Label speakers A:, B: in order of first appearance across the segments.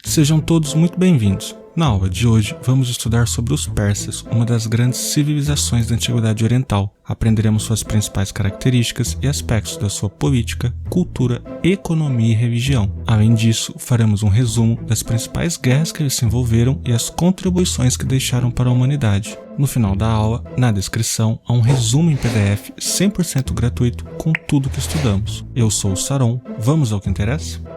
A: Sejam todos muito bem-vindos. Na aula de hoje, vamos estudar sobre os persas, uma das grandes civilizações da Antiguidade Oriental. Aprenderemos suas principais características e aspectos da sua política, cultura, economia e religião. Além disso, faremos um resumo das principais guerras que eles se envolveram e as contribuições que deixaram para a humanidade. No final da aula, na descrição, há um resumo em PDF 100% gratuito com tudo que estudamos. Eu sou o Saron, vamos ao que interessa?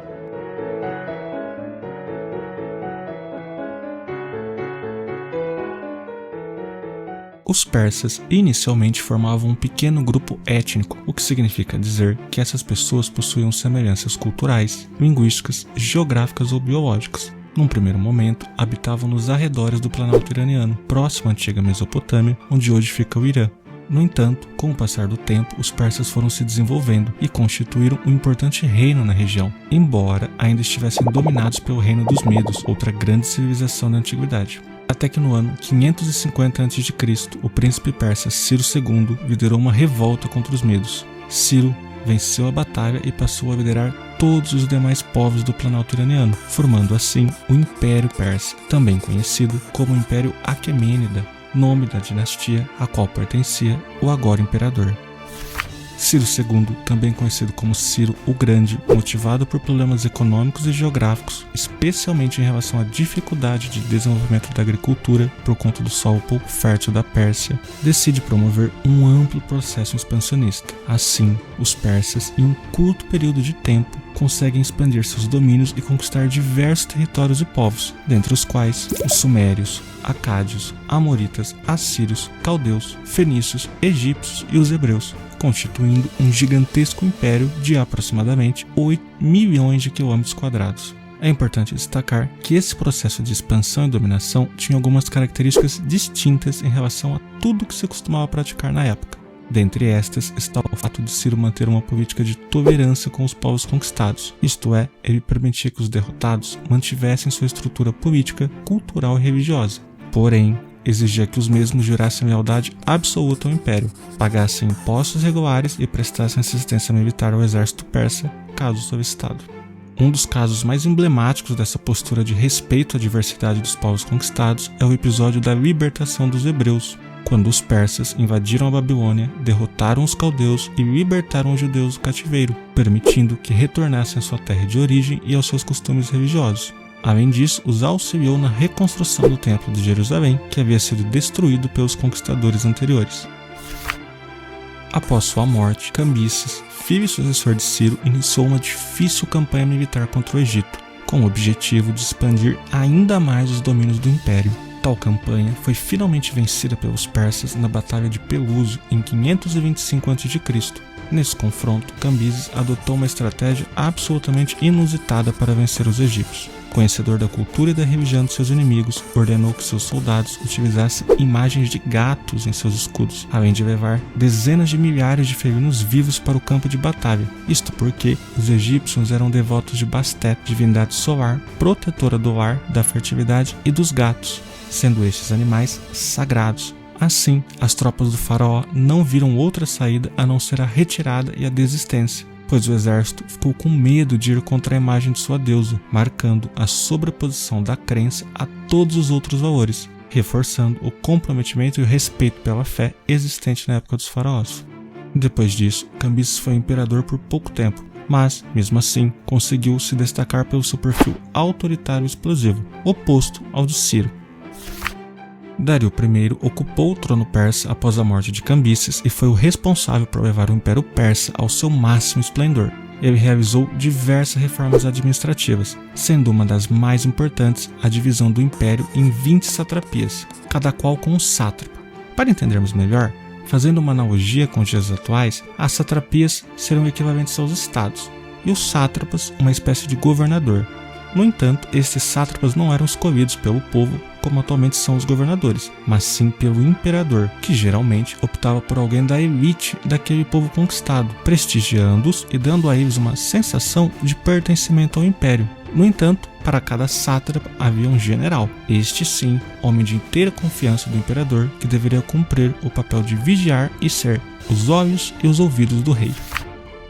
A: Os persas inicialmente formavam um pequeno grupo étnico, o que significa dizer que essas pessoas possuíam semelhanças culturais, linguísticas, geográficas ou biológicas. Num primeiro momento, habitavam nos arredores do Planalto Iraniano, próximo à antiga Mesopotâmia, onde hoje fica o Irã. No entanto, com o passar do tempo, os persas foram se desenvolvendo e constituíram um importante reino na região, embora ainda estivessem dominados pelo reino dos Medos, outra grande civilização da antiguidade. Até que no ano 550 a.C., o príncipe persa Ciro II liderou uma revolta contra os Medos. Ciro venceu a batalha e passou a liderar todos os demais povos do Planalto Iraniano, formando assim o Império Persa, também conhecido como Império Aquemênida, nome da dinastia a qual pertencia o agora imperador. Ciro II, também conhecido como Ciro o Grande, motivado por problemas econômicos e geográficos, especialmente em relação à dificuldade de desenvolvimento da agricultura por conta do solo pouco fértil da Pérsia, decide promover um amplo processo expansionista. Assim, os persas, em um curto período de tempo, conseguem expandir seus domínios e conquistar diversos territórios e povos, dentre os quais os sumérios, acádios, amoritas, assírios, caldeus, fenícios, egípcios e os hebreus, constituindo um gigantesco império de aproximadamente 8 milhões de quilômetros quadrados. É importante destacar que esse processo de expansão e dominação tinha algumas características distintas em relação a tudo que se costumava praticar na época. Dentre estas está o fato de Ciro manter uma política de tolerância com os povos conquistados, isto é, ele permitia que os derrotados mantivessem sua estrutura política, cultural e religiosa. Porém, exigia que os mesmos jurassem lealdade absoluta ao império, pagassem impostos regulares e prestassem assistência militar ao exército persa, caso solicitado. Um dos casos mais emblemáticos dessa postura de respeito à diversidade dos povos conquistados é o episódio da libertação dos hebreus, quando os persas invadiram a Babilônia, derrotaram os caldeus e libertaram os judeus do cativeiro, permitindo que retornassem à sua terra de origem e aos seus costumes religiosos. Além disso, os auxiliou na reconstrução do Templo de Jerusalém, que havia sido destruído pelos conquistadores anteriores. Após sua morte, Cambises, filho e sucessor de Ciro, iniciou uma difícil campanha militar contra o Egito, com o objetivo de expandir ainda mais os domínios do império. Tal campanha foi finalmente vencida pelos persas na Batalha de Peluso em 525 a.C. Nesse confronto, Cambises adotou uma estratégia absolutamente inusitada para vencer os egípcios. Conhecedor da cultura e da religião de seus inimigos, ordenou que seus soldados utilizassem imagens de gatos em seus escudos, além de levar dezenas de milhares de felinos vivos para o campo de batalha. Isto porque os egípcios eram devotos de Bastet, divindade solar, protetora do lar, da fertilidade e dos gatos, sendo estes animais sagrados. Assim, as tropas do faraó não viram outra saída a não ser a retirada e a desistência, pois o exército ficou com medo de ir contra a imagem de sua deusa, marcando a sobreposição da crença a todos os outros valores, reforçando o comprometimento e o respeito pela fé existente na época dos faraós. Depois disso, Cambises foi imperador por pouco tempo, mas, mesmo assim, conseguiu se destacar pelo seu perfil autoritário e explosivo, oposto ao de Ciro. Dario I ocupou o trono persa após a morte de Cambises e foi o responsável por levar o Império Persa ao seu máximo esplendor. Ele realizou diversas reformas administrativas, sendo uma das mais importantes a divisão do Império em 20 satrapias, cada qual com um sátrapa. Para entendermos melhor, fazendo uma analogia com os dias atuais, as satrapias serão equivalentes aos estados, e os sátrapas uma espécie de governador. No entanto, esses sátrapas não eram escolhidos pelo povo como atualmente são os governadores, mas sim pelo imperador, que geralmente optava por alguém da elite daquele povo conquistado, prestigiando-os e dando a eles uma sensação de pertencimento ao império. No entanto, para cada sátrapa havia um general, este sim, homem de inteira confiança do imperador, que deveria cumprir o papel de vigiar e ser os olhos e os ouvidos do rei.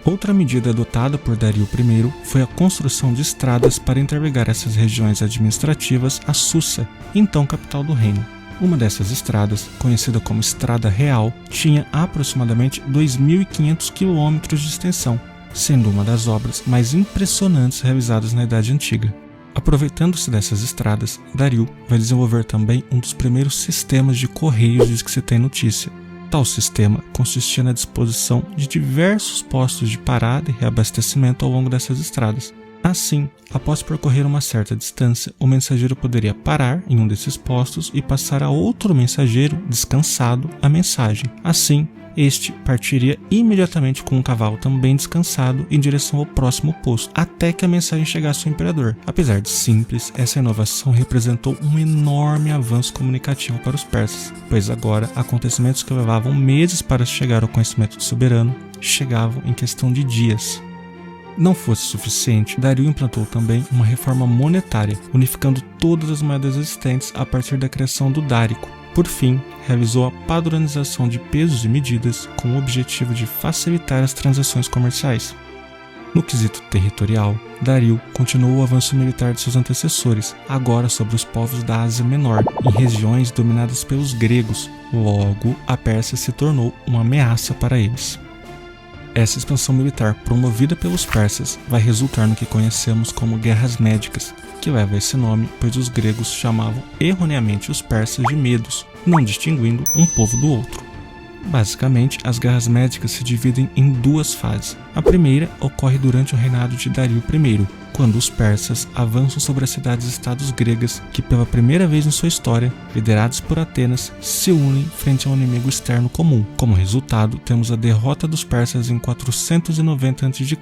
A: Outra medida adotada por Dario I foi a construção de estradas para interligar essas regiões administrativas a Susa, então capital do reino. Uma dessas estradas, conhecida como Estrada Real, tinha aproximadamente 2.500 quilômetros de extensão, sendo uma das obras mais impressionantes realizadas na Idade Antiga. Aproveitando-se dessas estradas, Dario vai desenvolver também um dos primeiros sistemas de correios de que se tem notícia. Tal sistema consistia na disposição de diversos postos de parada e reabastecimento ao longo dessas estradas. Assim, após percorrer uma certa distância, o mensageiro poderia parar em um desses postos e passar a outro mensageiro, descansado, a mensagem. Assim, este partiria imediatamente com um cavalo também descansado em direção ao próximo posto, até que a mensagem chegasse ao imperador. Apesar de simples, essa inovação representou um enorme avanço comunicativo para os persas, pois agora acontecimentos que levavam meses para chegar ao conhecimento do soberano chegavam em questão de dias. Não fosse suficiente, Dario implantou também uma reforma monetária, unificando todas as moedas existentes a partir da criação do dárico. Por fim, realizou a padronização de pesos e medidas com o objetivo de facilitar as transações comerciais. No quesito territorial, Dario continuou o avanço militar de seus antecessores, agora sobre os povos da Ásia Menor, em regiões dominadas pelos gregos. Logo, a Pérsia se tornou uma ameaça para eles. Essa expansão militar promovida pelos persas vai resultar no que conhecemos como Guerras Médicas, que leva esse nome pois os gregos chamavam erroneamente os persas de medos, não distinguindo um povo do outro. Basicamente, as Guerras Médicas se dividem em duas fases. A primeira ocorre durante o reinado de Dario I, quando os persas avançam sobre as cidades-estados gregas que, pela primeira vez em sua história, liderados por Atenas, se unem frente a um inimigo externo comum. Como resultado, temos a derrota dos persas em 490 a.C.,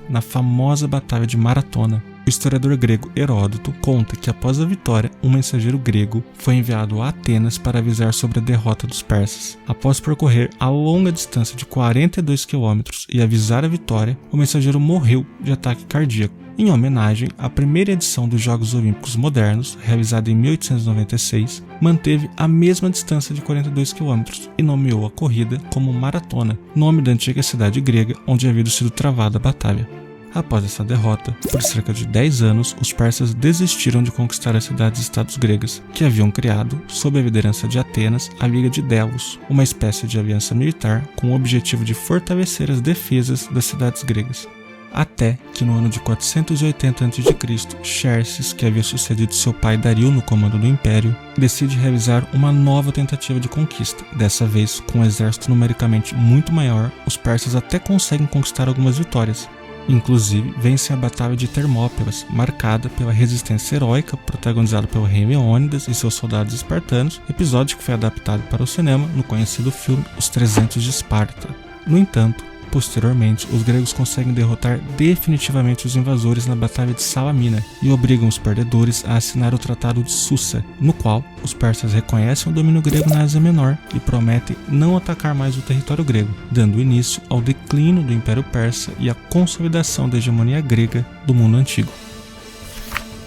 A: na famosa Batalha de Maratona. O historiador grego Heródoto conta que após a vitória, um mensageiro grego foi enviado a Atenas para avisar sobre a derrota dos persas. Após percorrer a longa distância de 42 km e avisar a vitória, o mensageiro morreu de ataque cardíaco. Em homenagem, a primeira edição dos Jogos Olímpicos Modernos, realizada em 1896, manteve a mesma distância de 42 km e nomeou a corrida como Maratona, nome da antiga cidade grega onde havia sido travada a batalha. Após essa derrota, por cerca de 10 anos, os persas desistiram de conquistar as cidades-estados gregas, que haviam criado, sob a liderança de Atenas, a Liga de Delos, uma espécie de aliança militar com o objetivo de fortalecer as defesas das cidades gregas. Até que no ano de 480 a.C., Xerxes, que havia sucedido seu pai Dario no comando do império, decide realizar uma nova tentativa de conquista. Dessa vez, com um exército numericamente muito maior, os persas até conseguem conquistar algumas vitórias. Inclusive, vencem a Batalha de Termópilas, marcada pela resistência heróica protagonizada pelo rei Leônidas e seus soldados espartanos, episódio que foi adaptado para o cinema no conhecido filme Os 300 de Esparta. No entanto, posteriormente, os gregos conseguem derrotar definitivamente os invasores na Batalha de Salamina e obrigam os perdedores a assinar o Tratado de Susa, no qual os persas reconhecem o domínio grego na Ásia Menor e prometem não atacar mais o território grego, dando início ao declínio do Império Persa e à consolidação da hegemonia grega do mundo antigo.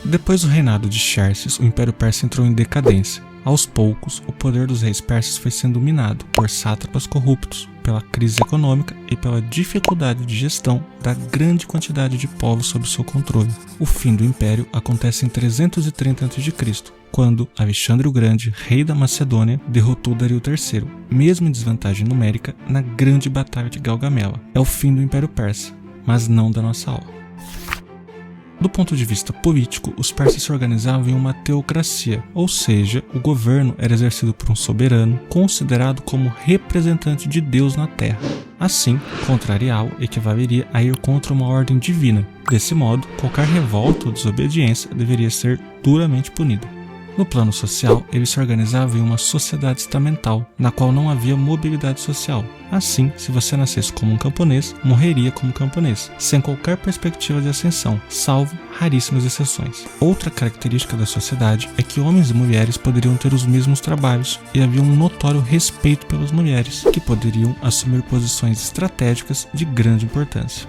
A: Depois do reinado de Xerxes, o Império Persa entrou em decadência. Aos poucos, o poder dos reis persas foi sendo minado por sátrapas corruptos, pela crise econômica e pela dificuldade de gestão da grande quantidade de povos sob seu controle. O fim do império acontece em 330 a.C., quando Alexandre o Grande, rei da Macedônia, derrotou Dario III, mesmo em desvantagem numérica, na grande batalha de Gaugamela. É o fim do Império Persa, mas não da nossa aula. Do ponto de vista político, os persas se organizavam em uma teocracia, ou seja, o governo era exercido por um soberano, considerado como representante de Deus na terra. Assim, contrariá-lo equivaleria a ir contra uma ordem divina. Desse modo, qualquer revolta ou desobediência deveria ser duramente punida. No plano social, eles se organizavam em uma sociedade estamental, na qual não havia mobilidade social. Assim, se você nascesse como um camponês, morreria como camponês, sem qualquer perspectiva de ascensão, salvo raríssimas exceções. Outra característica da sociedade é que homens e mulheres poderiam ter os mesmos trabalhos e havia um notório respeito pelas mulheres, que poderiam assumir posições estratégicas de grande importância.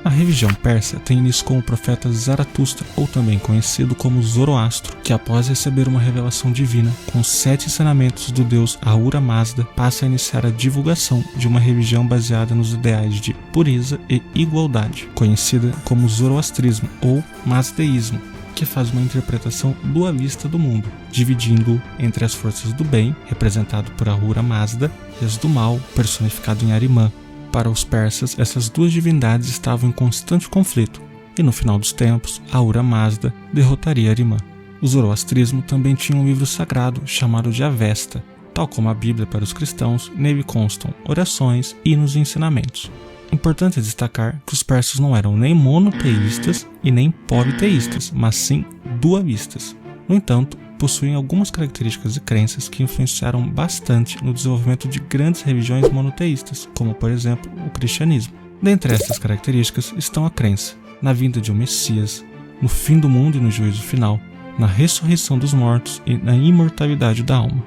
A: A religião persa tem início com o profeta Zaratustra, ou também conhecido como Zoroastro, que após receber uma revelação divina com os 7 ensinamentos do deus Ahura Mazda, passa a iniciar a divulgação de uma religião baseada nos ideais de pureza e igualdade, conhecida como Zoroastrismo ou Mazdeísmo, que faz uma interpretação dualista do mundo, dividindo-o entre as forças do bem, representado por Ahura Mazda, e as do mal, personificado em Ahriman. Para os persas, essas duas divindades estavam em constante conflito, e no final dos tempos, Ahura Mazda derrotaria Ahriman. O zoroastrismo também tinha um livro sagrado chamado de Avesta. Tal como a Bíblia para os cristãos, nele constam orações, hinos e ensinamentos. Importante destacar que os persas não eram nem monoteístas e nem politeístas, mas sim dualistas. No entanto, possuem algumas características e crenças que influenciaram bastante no desenvolvimento de grandes religiões monoteístas, como por exemplo o cristianismo. Dentre essas características estão a crença na vinda de um Messias, no fim do mundo e no juízo final, na ressurreição dos mortos e na imortalidade da alma.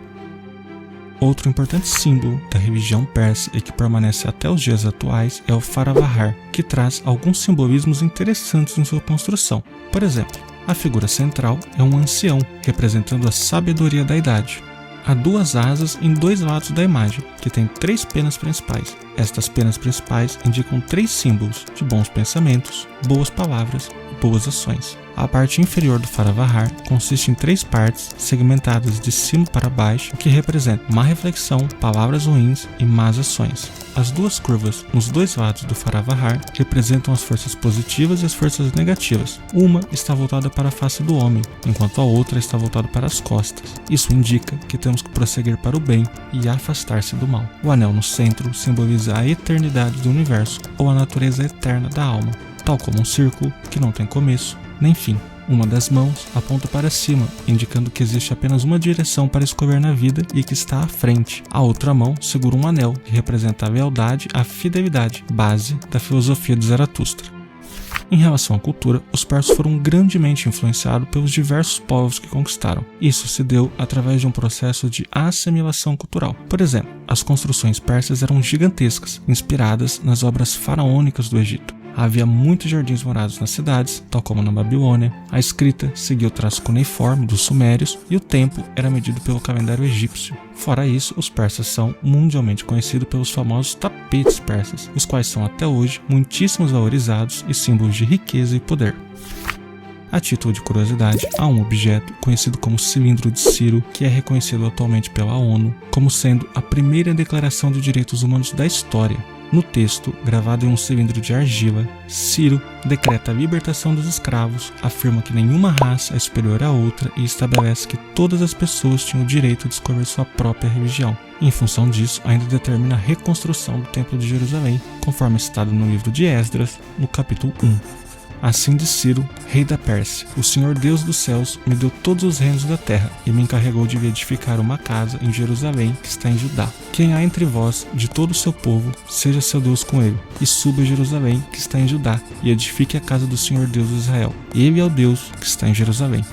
A: Outro importante símbolo da religião persa e que permanece até os dias atuais é o Faravahar, que traz alguns simbolismos interessantes em sua construção. Por exemplo, a figura central é um ancião, representando a sabedoria da idade. Há 2 asas em 2 lados da imagem, que tem 3 penas principais. Estas penas principais indicam 3 símbolos de bons pensamentos, boas palavras e boas ações. A parte inferior do Faravahar consiste em 3 partes segmentadas de cima para baixo, que representam má reflexão, palavras ruins e más ações. As 2 curvas nos 2 lados do Faravahar representam as forças positivas e as forças negativas. Uma está voltada para a face do homem, enquanto a outra está voltada para as costas. Isso indica que temos que prosseguir para o bem e afastar-se do mal. O anel no centro simboliza a eternidade do universo, ou a natureza eterna da alma, tal como um círculo que não tem começo nem fim. Uma das mãos aponta para cima, indicando que existe apenas uma direção para escolher na vida e que está à frente. A outra mão segura um anel, que representa a lealdade, a fidelidade, base da filosofia de Zaratustra. Em relação à cultura, os persas foram grandemente influenciados pelos diversos povos que conquistaram. Isso se deu através de um processo de assimilação cultural. Por exemplo, as construções persas eram gigantescas, inspiradas nas obras faraônicas do Egito. Havia muitos jardins morados nas cidades, tal como na Babilônia. A escrita seguia o traço cuneiforme dos sumérios e o tempo era medido pelo calendário egípcio. Fora isso, os persas são mundialmente conhecidos pelos famosos tapetes persas, os quais são até hoje muitíssimos valorizados e símbolos de riqueza e poder. A título de curiosidade, há um objeto conhecido como Cilindro de Ciro, que é reconhecido atualmente pela ONU como sendo a primeira declaração de direitos humanos da história. No texto, gravado em um cilindro de argila, Ciro decreta a libertação dos escravos, afirma que nenhuma raça é superior à outra e estabelece que todas as pessoas tinham o direito de escolher sua própria religião. Em função disso, ainda determina a reconstrução do Templo de Jerusalém, conforme citado no livro de Esdras, no capítulo 1. Assim diz Ciro, rei da Pérsia: o Senhor Deus dos céus me deu todos os reinos da terra e me encarregou de edificar uma casa em Jerusalém, que está em Judá. Quem há entre vós, de todo o seu povo, seja seu Deus com ele, e suba a Jerusalém, que está em Judá, e edifique a casa do Senhor Deus de Israel. Ele é o Deus que está em Jerusalém.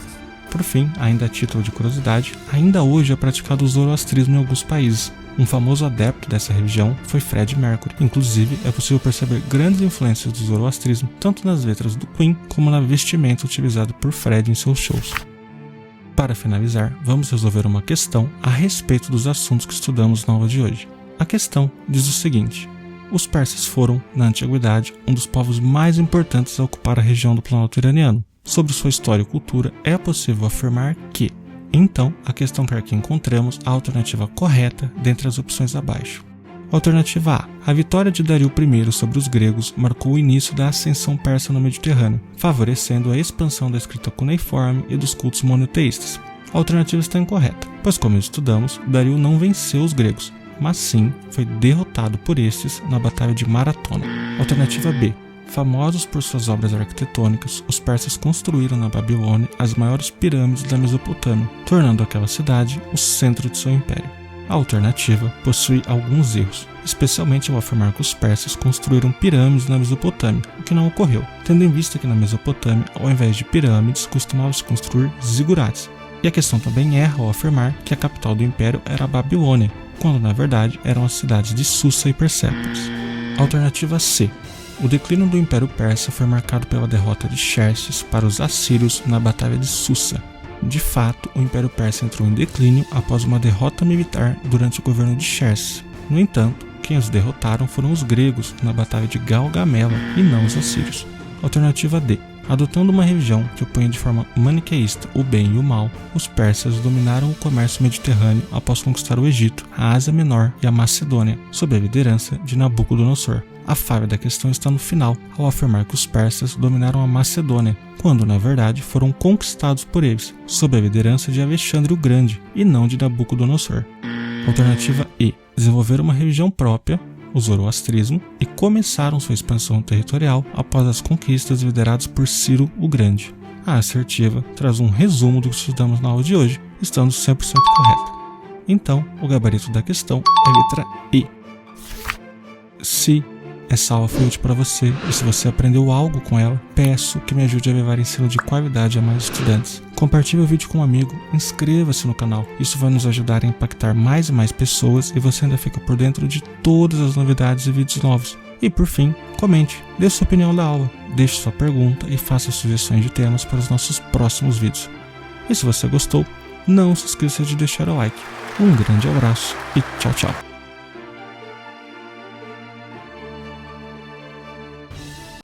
A: Por fim, ainda a título de curiosidade, ainda hoje é praticado o zoroastrismo em alguns países. Um famoso adepto dessa religião foi Freddie Mercury. Inclusive, é possível perceber grandes influências do zoroastrismo tanto nas letras do Queen como na vestimenta utilizada por Freddie em seus shows. Para finalizar, vamos resolver uma questão a respeito dos assuntos que estudamos na aula de hoje. A questão diz o seguinte: os persas foram, na antiguidade, um dos povos mais importantes a ocupar a região do Planalto Iraniano. Sobre sua história e cultura, é possível afirmar que então, a questão quer que encontremos a alternativa correta dentre as opções abaixo. Alternativa A. A vitória de Dario I sobre os gregos marcou o início da ascensão persa no Mediterrâneo, favorecendo a expansão da escrita cuneiforme e dos cultos monoteístas. A alternativa está incorreta, pois como estudamos, Dario não venceu os gregos, mas sim foi derrotado por estes na Batalha de Maratona. Alternativa B. Famosos por suas obras arquitetônicas, os persas construíram na Babilônia as maiores pirâmides da Mesopotâmia, tornando aquela cidade o centro de seu império. A alternativa possui alguns erros, especialmente ao afirmar que os persas construíram pirâmides na Mesopotâmia, o que não ocorreu, tendo em vista que na Mesopotâmia, ao invés de pirâmides, costumava-se construir zigurates. E a questão também erra ao afirmar que a capital do império era a Babilônia, quando na verdade eram as cidades de Susa e Persépolis. Alternativa C. O declínio do Império Persa foi marcado pela derrota de Xerxes para os assírios na Batalha de Susa. De fato, o Império Persa entrou em declínio após uma derrota militar durante o governo de Xerxes. No entanto, quem os derrotaram foram os gregos na Batalha de Gaugamela e não os assírios. Alternativa D. Adotando uma religião que opõe de forma maniqueísta o bem e o mal, os persas dominaram o comércio mediterrâneo após conquistar o Egito, a Ásia Menor e a Macedônia, sob a liderança de Nabucodonosor. A falha da questão está no final, ao afirmar que os persas dominaram a Macedônia, quando na verdade foram conquistados por eles, sob a liderança de Alexandre o Grande e não de Nabucodonosor. Alternativa E. Desenvolveram uma religião própria, o zoroastrismo, e começaram sua expansão territorial após as conquistas lideradas por Ciro o Grande. A assertiva traz um resumo do que estudamos na aula de hoje, estando 100% correta. Então, o gabarito da questão é a letra E. Se essa aula foi útil para você e se você aprendeu algo com ela, peço que me ajude a levar ensino de qualidade a mais estudantes. Compartilhe o vídeo com um amigo, inscreva-se no canal, isso vai nos ajudar a impactar mais e mais pessoas e você ainda fica por dentro de todas as novidades e vídeos novos. E por fim, comente, dê sua opinião da aula, deixe sua pergunta e faça sugestões de temas para os nossos próximos vídeos. E se você gostou, não se esqueça de deixar o like. Um grande abraço e tchau, tchau.